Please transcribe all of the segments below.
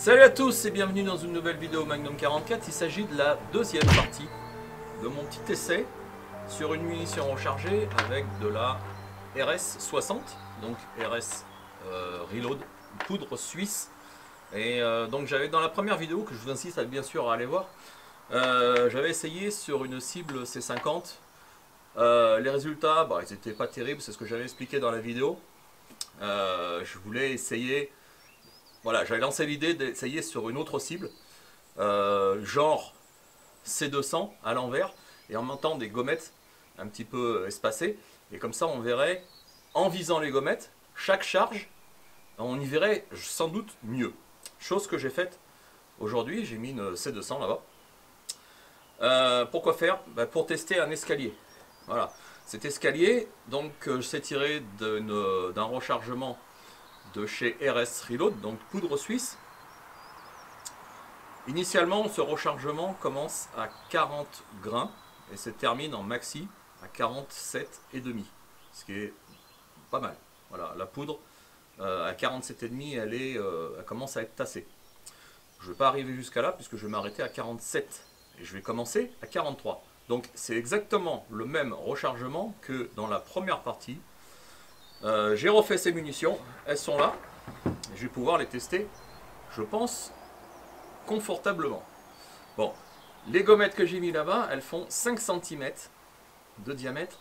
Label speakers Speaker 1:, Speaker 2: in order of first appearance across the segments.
Speaker 1: Salut à tous et bienvenue dans une nouvelle vidéo Magnum 44. Il s'agit de la deuxième partie de mon petit essai sur une munition rechargée avec de la RS60, donc RS Reload, poudre suisse. Et donc j'avais dans la première vidéo, que je vous incite bien sûr à aller voir, j'avais essayé sur une cible C50. Les résultats, ils n'étaient pas terribles, c'est ce que j'avais expliqué dans la vidéo. Je voulais essayer... Voilà, j'avais lancé l'idée d'essayer sur une autre cible, genre C200 à l'envers, et en montant des gommettes un petit peu espacées. Et comme ça, on verrait, en visant les gommettes, chaque charge, on y verrait sans doute mieux. Chose que j'ai faite aujourd'hui, j'ai mis une C200 là-bas. Pourquoi faire? Pour tester un escalier. Voilà, cet escalier, donc c'est tiré d'un rechargement de chez RS Reload, donc poudre suisse. Initialement, ce rechargement commence à 40 grains et se termine en maxi à 47,5, ce qui est pas mal. Voilà, la poudre à 47,5, elle commence à être tassée. Je ne vais pas arriver jusqu'à là puisque je vais m'arrêter à 47 et je vais commencer à 43. Donc c'est exactement le même rechargement que dans la première partie. J'ai refait ces munitions, elles sont là, et je vais pouvoir les tester, je pense, confortablement. Bon, les gommettes que j'ai mis là-bas, elles font 5 cm de diamètre,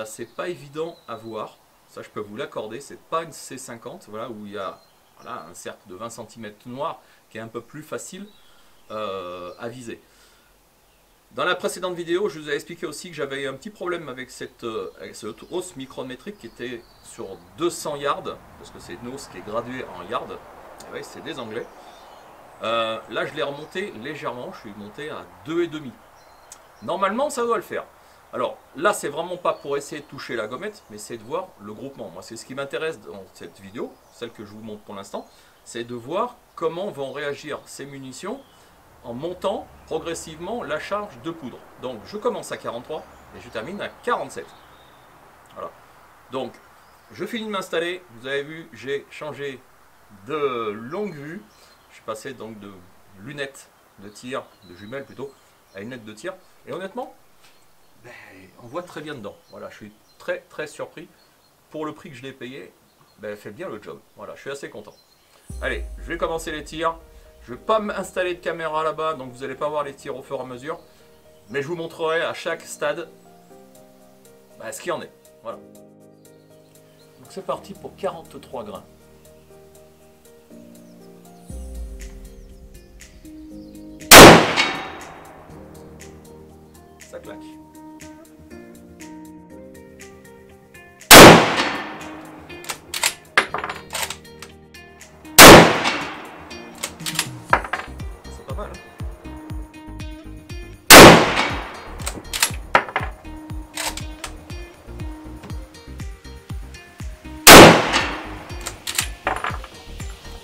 Speaker 1: c'est pas évident à voir, ça je peux vous l'accorder, c'est pas une C50, voilà, où il y a un cercle de 20 cm noir qui est un peu plus facile à viser. Dans la précédente vidéo, je vous ai expliqué aussi que j'avais un petit problème avec cette hausse micrométrique qui était sur 200 yards, parce que c'est une hausse qui est graduée en yards. Ouais, c'est des anglais. Là, je l'ai remonté légèrement, je suis monté à 2,5. Normalement, ça doit le faire. Alors là, c'est vraiment pas pour essayer de toucher la gommette, mais c'est de voir le groupement. Moi, c'est ce qui m'intéresse dans cette vidéo, celle que je vous montre pour l'instant, c'est de voir comment vont réagir ces munitions en montant progressivement la charge de poudre. Donc je commence à 43 et je termine à 47. Voilà. Donc je finis de m'installer. Vous avez vu, j'ai changé de longue vue. Je suis passé donc de lunettes de tir, de jumelles plutôt, à une lunette de tir. Et honnêtement, on voit très bien dedans. Voilà, je suis très surpris. Pour le prix que je l'ai payé, elle fait bien le job. Voilà, je suis assez content. Allez, je vais commencer les tirs. Je ne vais pas m'installer de caméra là-bas, donc vous n'allez pas voir les tirs au fur et à mesure. Mais je vous montrerai à chaque stade ce qu'il y en est. Voilà. Donc c'est parti pour 43 grains. Ça claque. Pas mal, hein.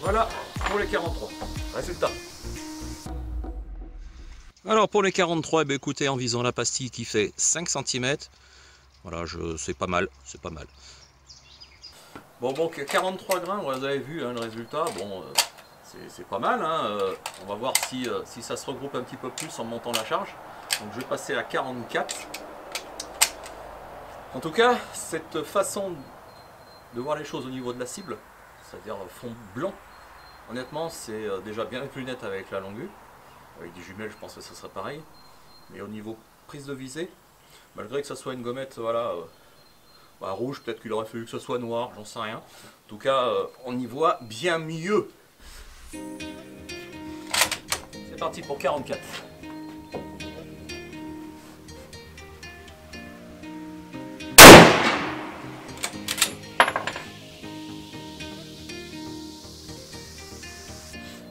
Speaker 1: Voilà pour les 43. Résultat. Alors pour les 43, écoutez, en visant la pastille qui fait 5 cm, voilà, c'est pas mal, c'est pas mal. Bon, 43 grains, vous avez vu le résultat, bon... c'est pas mal, hein. On va voir si ça se regroupe un petit peu plus en montant la charge. Donc je vais passer à 44. En tout cas, cette façon de voir les choses au niveau de la cible, c'est-à-dire fond blanc, honnêtement c'est déjà bien plus net avec la longue vue. Avec des jumelles, je pense que ça serait pareil. Mais au niveau prise de visée, malgré que ça soit une gommette, voilà, rouge, peut-être qu'il aurait fallu que ce soit noir, j'en sais rien. En tout cas, on y voit bien mieux. C'est parti pour 44.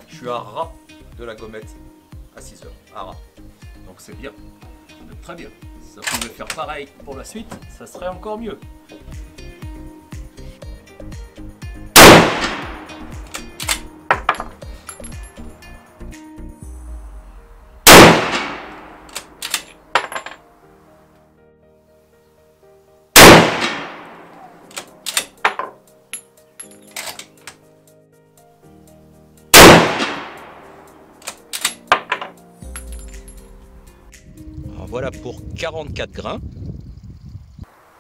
Speaker 1: Je suis à ras de la gommette à 6 heures. À ras. Donc c'est bien. Très bien. Si ça pouvait faire pareil pour la suite, ça serait encore mieux. voilà pour 44 grains.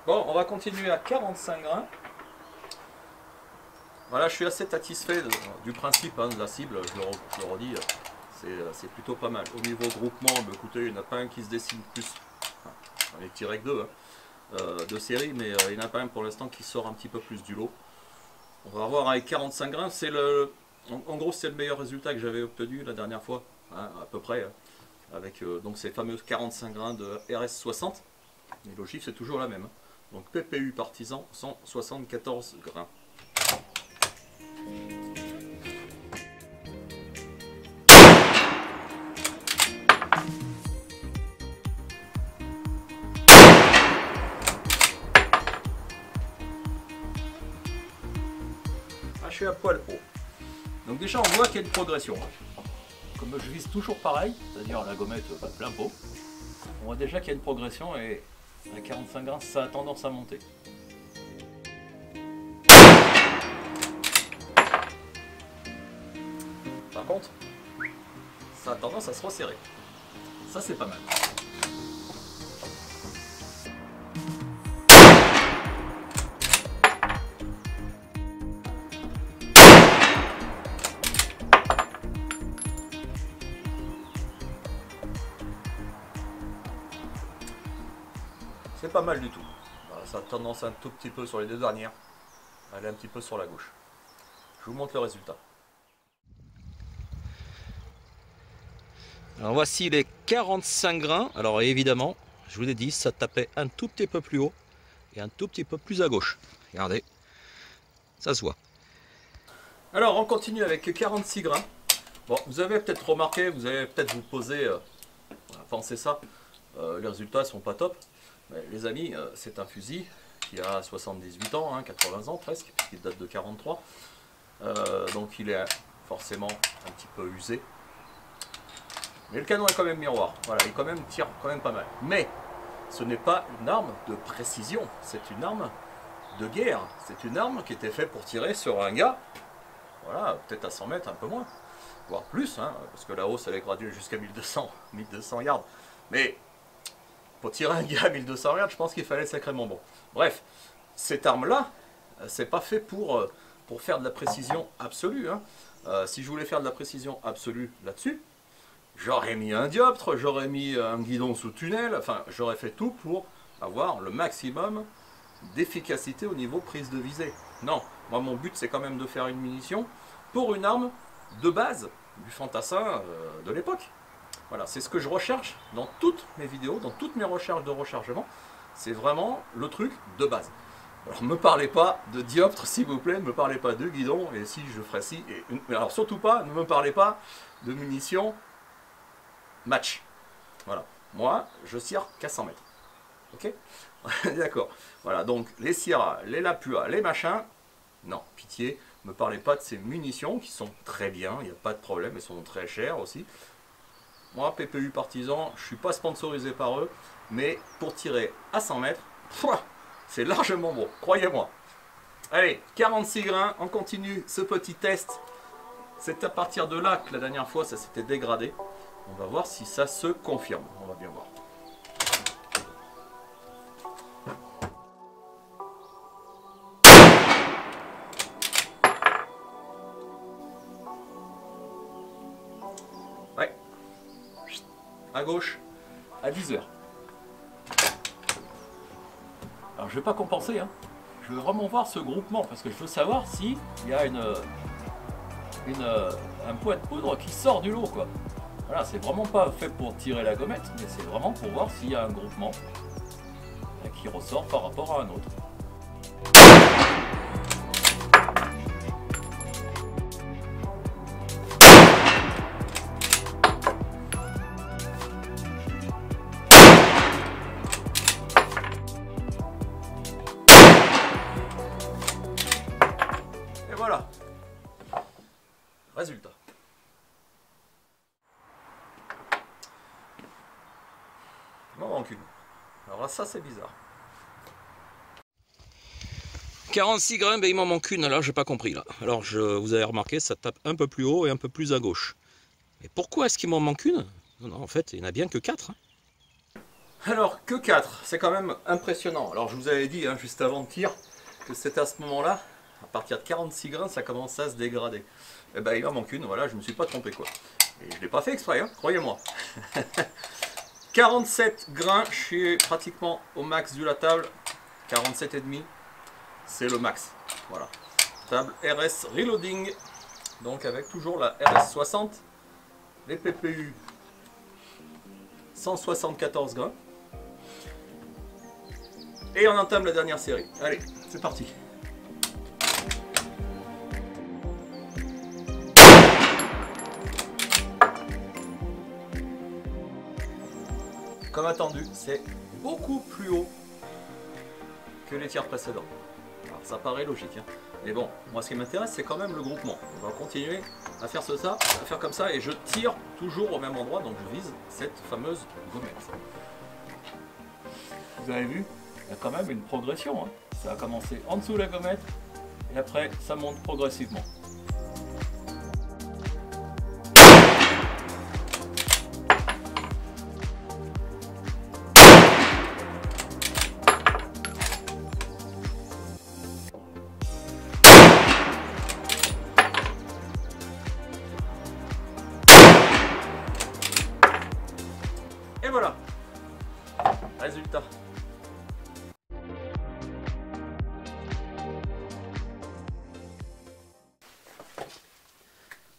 Speaker 1: Bon, on va continuer à 45 grains. Voilà, je suis assez satisfait du principe hein, de la cible, je le redis, c'est plutôt pas mal. Au niveau groupement, bah, écoutez, il n'y en a pas un qui se dessine plus, enfin, on est tiré que deux hein, de série, mais il n'y en a pas un pour l'instant qui sort un petit peu plus du lot. On va voir avec 45 grains, en gros c'est le meilleur résultat que j'avais obtenu la dernière fois, hein, à peu près, hein, avec donc ces fameux 45 grains de RS60, et le chiffre c'est toujours la même. Hein. Donc PPU Partisan, 174 grains. Je suis à poil haut. Donc déjà on voit qu'il y a une progression. Comme je vise toujours pareil, c'est-à-dire la gommette plein pot, on voit déjà qu'il y a une progression et à 45 grains ça a tendance à monter. Par contre, ça a tendance à se resserrer. Ça c'est pas mal. C'est pas mal du tout. Ça a tendance un tout petit peu sur les deux dernières. Elle est un petit peu sur la gauche. Je vous montre le résultat. Alors voici les 45 grains. Alors évidemment, je vous l'ai dit, ça tapait un tout petit peu plus haut et un tout petit peu plus à gauche. Regardez, ça se voit. Alors on continue avec 46 grains. Bon, vous avez peut-être remarqué, vous allez peut-être vous poser, penser ça, les résultats sont pas top. Mais les amis, c'est un fusil qui a 78 ans, hein, 80 ans presque, puisqu'il date de 43. Donc il est forcément un petit peu usé. Mais le canon est quand même miroir, voilà, il tire quand même pas mal. Mais ce n'est pas une arme de précision, c'est une arme de guerre. C'est une arme qui était faite pour tirer sur un gars, voilà, peut-être à 100 mètres, un peu moins, voire plus, hein, parce que la hausse elle est graduée jusqu'à 1200 yards. Mais pour tirer un gars à 1200 yards, je pense qu'il fallait sacrément bon. Bref, cette arme-là, c'est pas fait pour faire de la précision absolue. Hein. Si je voulais faire de la précision absolue là-dessus, j'aurais mis un dioptre, j'aurais mis un guidon sous tunnel, enfin j'aurais fait tout pour avoir le maximum d'efficacité au niveau prise de visée. Non, moi mon but c'est quand même de faire une munition pour une arme de base du fantassin de l'époque. Voilà, c'est ce que je recherche dans toutes mes vidéos, dans toutes mes recherches de rechargement. C'est vraiment le truc de base. Alors, ne me parlez pas de dioptre, s'il vous plaît, ne me parlez pas de guidon, et si je ferais ci, et alors surtout pas, ne me parlez pas de munitions match. Voilà, moi, je tire qu'à 100 mètres. Ok. D'accord. Voilà, donc les Sierra, les Lapua, les machins, non, pitié, ne me parlez pas de ces munitions qui sont très bien, il n'y a pas de problème, elles sont très chères aussi. Moi, PPU Partisan, je ne suis pas sponsorisé par eux, mais pour tirer à 100 mètres, c'est largement bon, croyez-moi. Allez, 46 grains, on continue ce petit test. C'est à partir de là que la dernière fois, ça s'était dégradé. On va voir si ça se confirme, on va bien voir. Ouais, à gauche, à 10 h. Alors je vais pas compenser, hein. Je veux vraiment voir ce groupement parce que je veux savoir s'il y a un point de poudre qui sort du lot, quoi. Voilà, c'est vraiment pas fait pour tirer la gommette, mais c'est vraiment pour voir s'il y a un groupement qui ressort par rapport à un autre. Et voilà. Résultat. Il m'en manque une. Alors ça c'est bizarre. 46 grains, ben il m'en manque une, alors j'ai pas compris là. Alors vous avez remarqué, ça tape un peu plus haut et un peu plus à gauche. Mais pourquoi est-ce qu'il m'en manque une? Non, en fait, il n'y en a bien que 4. Hein. Alors, que 4, c'est quand même impressionnant. Alors, je vous avais dit, hein, juste avant de tir, que c'était à ce moment-là, à partir de 46 grains, ça commence à se dégrader. Et ben, il en manque une, voilà, je ne me suis pas trompé, quoi. Et je ne l'ai pas fait exprès, hein, croyez-moi. 47 grains, je suis pratiquement au max de la table. 47,5, c'est le max. Voilà. Table RS Reloading, donc avec toujours la RS60, les PPU 174 grains. Et on entame la dernière série. Allez, c'est parti. Comme attendu, c'est beaucoup plus haut que les tirs précédents. Alors ça paraît logique, hein. Mais bon, moi ce qui m'intéresse c'est quand même le groupement. On va continuer à faire ça, à faire comme ça, et je tire toujours au même endroit, donc je vise cette fameuse gommette. Vous avez vu, il y a quand même une progression, hein. Ça a commencé en dessous de la gommette, et après ça monte progressivement. Et voilà, résultat.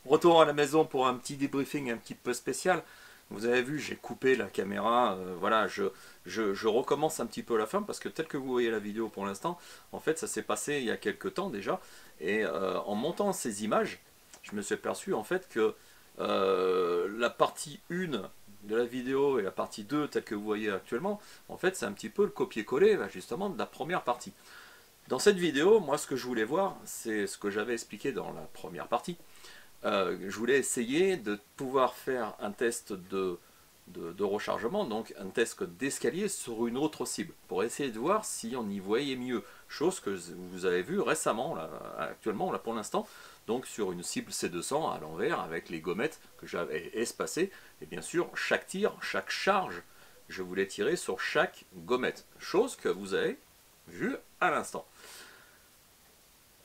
Speaker 1: Retour à la maison pour un petit débriefing un petit peu spécial. Vous avez vu, j'ai coupé la caméra, voilà, je recommence un petit peu à la fin parce que tel que vous voyez la vidéo pour l'instant, en fait ça s'est passé il y a quelques temps déjà, et en montant ces images, je me suis aperçu en fait que la partie 1 de la vidéo et la partie 2 telle que vous voyez actuellement, en fait c'est un petit peu le copier-coller justement de la première partie. Dans cette vidéo, moi ce que je voulais voir, c'est ce que j'avais expliqué dans la première partie. Je voulais essayer de pouvoir faire un test de rechargement, donc un test d'escalier sur une autre cible, pour essayer de voir si on y voyait mieux, chose que vous avez vu récemment, là, actuellement, là pour l'instant, donc sur une cible C200 à l'envers, avec les gommettes que j'avais espacées, et bien sûr, chaque tir, chaque charge, je voulais tirer sur chaque gommette, chose que vous avez vu à l'instant.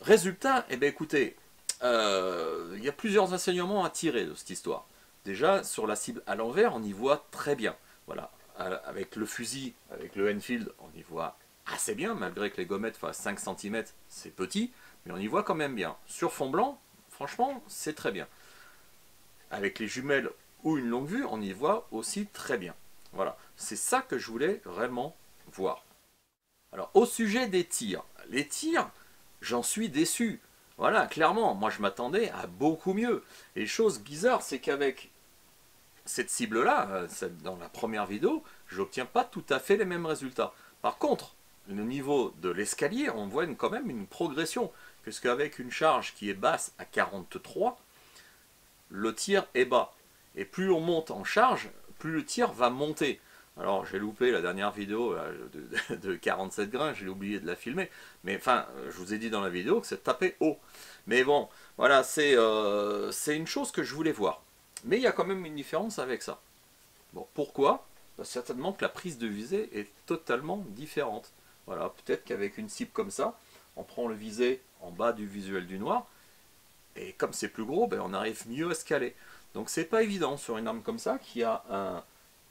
Speaker 1: Résultat, eh bien écoutez, il y a plusieurs enseignements à tirer de cette histoire. Déjà, sur la cible à l'envers, on y voit très bien. Voilà, avec le fusil, avec le Enfield, on y voit assez bien, malgré que les gommettes fassent 5 cm, c'est petit, mais on y voit quand même bien. Sur fond blanc, franchement, c'est très bien. Avec les jumelles ou une longue vue, on y voit aussi très bien. Voilà, c'est ça que je voulais réellement voir. Alors, au sujet des tirs, les tirs, j'en suis déçu. Voilà, clairement, moi je m'attendais à beaucoup mieux. Et chose bizarre, c'est qu'avec cette cible-là, dans la première vidéo, je n'obtiens pas tout à fait les mêmes résultats. Par contre, le niveau de l'escalier, on voit quand même une progression, puisqu'avec une charge qui est basse à 43, le tir est bas. Et plus on monte en charge, plus le tir va monter. Alors j'ai loupé la dernière vidéo de 47 grains, j'ai oublié de la filmer, mais enfin, je vous ai dit dans la vidéo que c'est tapé haut. Mais bon, voilà, c'est une chose que je voulais voir. Mais il y a quand même une différence avec ça. Bon, pourquoi? Certainement que la prise de visée est totalement différente. Voilà, peut-être qu'avec une cible comme ça, on prend le visé en bas du visuel du noir, et comme c'est plus gros, ben, on arrive mieux à se caler. Donc c'est pas évident sur une arme comme ça, qui a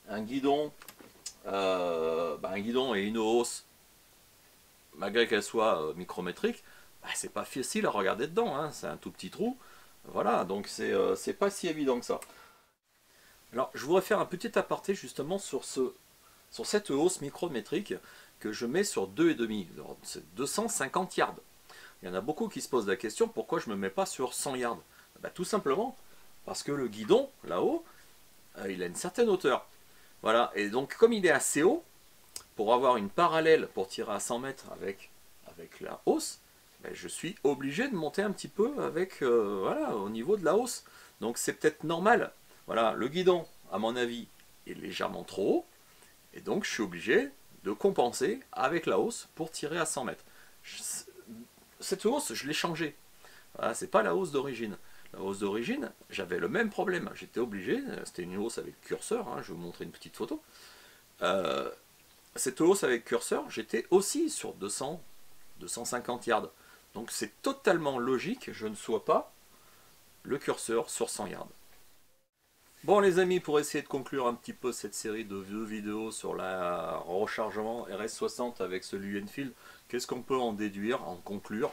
Speaker 1: un guidon, un guidon et une hausse, malgré qu'elle soit micrométrique, c'est pas facile à regarder dedans, hein, c'est un tout petit trou. Voilà, donc c'est pas si évident que ça. Alors je voudrais faire un petit aparté justement sur cette hausse micrométrique que je mets sur 2,5. C'est 250 yards. Il y en a beaucoup qui se posent la question, pourquoi je ne me mets pas sur 100 yards? Tout simplement parce que le guidon, là-haut, il a une certaine hauteur. Voilà, et donc comme il est assez haut, pour avoir une parallèle pour tirer à 100 mètres avec la hausse, je suis obligé de monter un petit peu avec, voilà, au niveau de la hausse. Donc c'est peut-être normal. Voilà, le guidon, à mon avis, est légèrement trop haut, et donc je suis obligé de compenser avec la hausse pour tirer à 100 mètres. Cette hausse, je l'ai changée. Voilà, c'est pas la hausse d'origine. La hausse d'origine, j'avais le même problème. J'étais obligé, c'était une hausse avec curseur, hein, je vais vous montrer une petite photo. euh, cette hausse avec curseur, j'étais aussi sur 200, 250 yards. Donc c'est totalement logique que je ne sois pas le curseur sur 100 yards. Bon les amis, pour essayer de conclure un petit peu cette série de vidéos sur le rechargement RS60 avec celui Enfield, qu'est-ce qu'on peut en déduire, en conclure?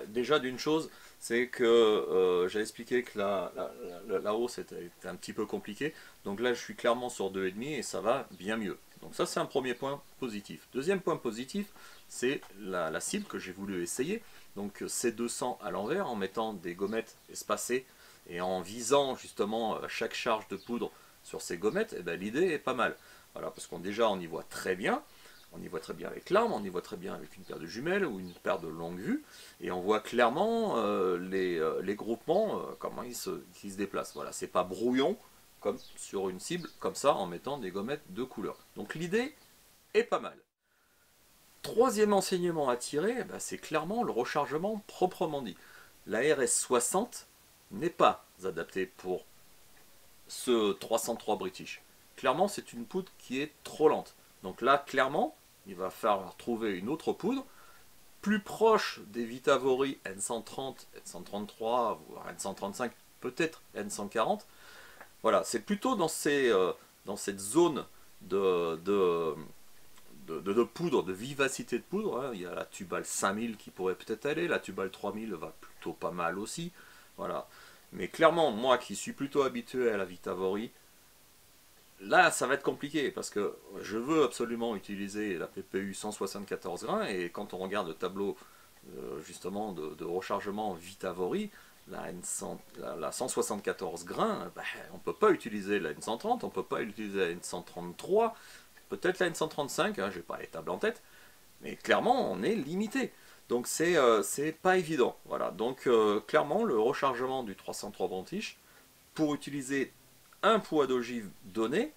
Speaker 1: Déjà d'une chose, c'est que j'ai expliqué que la hausse était un petit peu compliquée. Donc là je suis clairement sur 2,5 et ça va bien mieux. Donc ça c'est un premier point positif. Deuxième point positif, c'est la cible que j'ai voulu essayer. Donc C200 à l'envers en mettant des gommettes espacées et en visant justement chaque charge de poudre sur ces gommettes, et l'idée est pas mal. Voilà, parce qu'on déjà on y voit très bien. On y voit très bien avec l'arme, on y voit très bien avec une paire de jumelles ou une paire de longue vue. Et on voit clairement les groupements, comment ils se déplacent. Voilà, c'est pas brouillon comme sur une cible, comme ça, en mettant des gommettes de couleur. Donc l'idée est pas mal. Troisième enseignement à tirer, c'est clairement le rechargement proprement dit. La RS60 n'est pas adaptée pour ce 303 British. Clairement, c'est une poudre qui est trop lente. Donc là, clairement, il va falloir trouver une autre poudre plus proche des Vitavori N130, N133, voire N135, peut-être N140. Voilà, c'est plutôt dans cette zone de poudre, de vivacité de poudre. Hein. Il y a la Tubal 5000 qui pourrait peut-être aller, la Tubal 3000 va plutôt pas mal aussi. Voilà. Mais clairement, moi qui suis plutôt habitué à la Vitavori, là, ça va être compliqué parce que je veux absolument utiliser la PPU 174 grains et quand on regarde le tableau justement de rechargement Vitavori, la 174 grains, on ne peut pas utiliser la N130, on ne peut pas utiliser la N133, peut-être la N135, hein, je n'ai pas les tables en tête, mais clairement on est limité. Donc c'est pas évident. Voilà. Donc clairement le rechargement du 303 British, pour utiliser un poids d'ogive donné,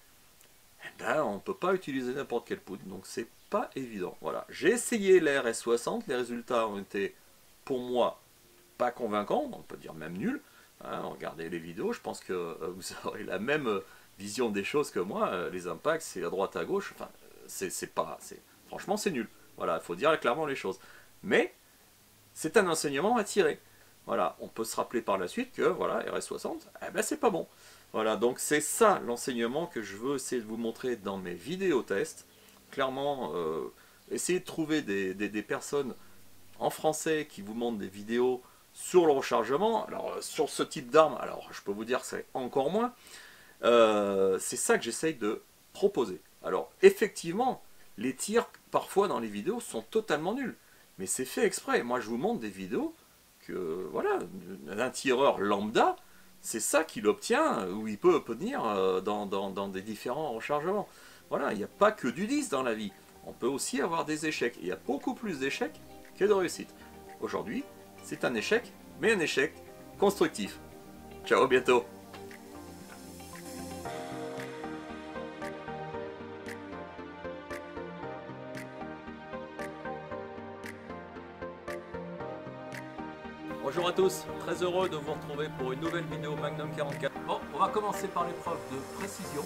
Speaker 1: on ne peut pas utiliser n'importe quelle poudre, donc c'est pas évident. Voilà. J'ai essayé la RS60, les résultats ont été pour moi pas convaincants, on peut dire même nuls. Hein, regardez les vidéos, je pense que vous aurez la même vision des choses que moi. Les impacts, c'est à droite à gauche, enfin, franchement c'est nul. Voilà, il faut dire clairement les choses. Mais c'est un enseignement à tirer. Voilà, on peut se rappeler par la suite que voilà, RS60, c'est pas bon. Voilà, donc c'est ça l'enseignement que je veux essayer de vous montrer dans mes vidéos tests. Clairement, essayez de trouver des personnes en français qui vous montrent des vidéos sur le rechargement. Alors, sur ce type d'arme, alors je peux vous dire que c'est encore moins. C'est ça que j'essaye de proposer. Alors, effectivement, les tirs, parfois dans les vidéos, sont totalement nuls. Mais c'est fait exprès. Moi, je vous montre des vidéos que, voilà, d'un tireur lambda, c'est ça qu'il obtient, ou il peut obtenir dans des différents rechargements. Voilà, il n'y a pas que du 10 dans la vie. On peut aussi avoir des échecs. Il y a beaucoup plus d'échecs que de réussites. Aujourd'hui, c'est un échec, mais un échec constructif. Ciao, à bientôt. Bonjour à tous, très heureux de vous retrouver pour une nouvelle vidéo Magnum 44. Bon, on va commencer par l'épreuve de précision.